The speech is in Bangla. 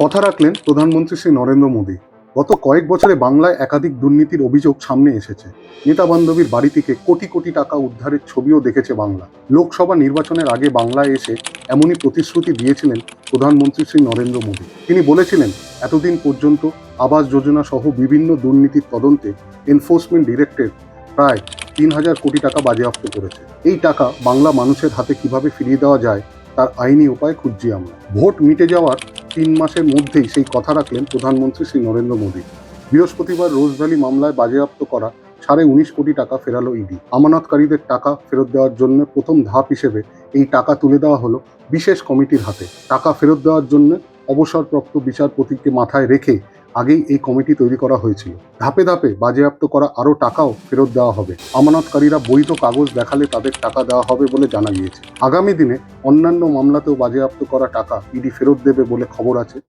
কথা রাখলেন প্রধানমন্ত্রী শ্রী নরেন্দ্র মোদী। গত কয়েক বছরে বাংলায় একাধিক দুর্নীতির অভিযোগ সামনে এসেছে। নেতা বান্ধবীর বাড়ি থেকে কোটি কোটি টাকা উদ্ধারের ছবিও দেখেছে বাংলা। লোকসভা নির্বাচনের আগে বাংলায় এসে এমনই প্রতিশ্রুতি দিয়েছিলেন প্রধানমন্ত্রী শ্রী নরেন্দ্র মোদী। তিনি বলেছিলেন, এতদিন পর্যন্ত আবাস যোজনা সহ বিভিন্ন দুর্নীতির তদন্তে এনফোর্সমেন্ট ডিরেক্টরেট প্রায় ৩,০০০ কোটি টাকা বাজেয়াপ্ত করেছে। এই টাকা বাংলা মানুষের হাতে কিভাবে ফিরিয়ে দেওয়া যায় তার আইনি উপায় খুঁজছি আমরা। ভোট মিটে যাওয়ার ৩ মাসের মধ্যেই সেই কথা রাখলেন প্রধানমন্ত্রী শ্রী নরেন্দ্র মোদী। বৃহস্পতিবার রোজ ভ্যালি মামলায় বাজেয়াপ্ত করা ১৯.৫ কোটি টাকা ফেরালো ইডি। আমানতকারীদের টাকা ফেরত দেওয়ার জন্য প্রথম ধাপ হিসেবে এই টাকা তুলে দেওয়া হলো বিশেষ কমিটির হাতে। টাকা ফেরত দেওয়ার জন্য অবসরপ্রাপ্ত বিচারপতিকে মাথায় রেখে আগেই এই কমিটি তৈরি করা হয়েছিল। ধাপে ধাপে বাজেয়াপ্ত করা আরও টাকাও ফেরত দেওয়া হবে। আমানতকারীরা বৈধ কাগজ দেখালে তাদের টাকা দেওয়া হবে বলে জানা গিয়েছে। আগামী দিনে অন্যান্য মামলাতেও বাজেয়াপ্ত করা টাকা ইডি ফেরত দেবে বলে খবর আছে।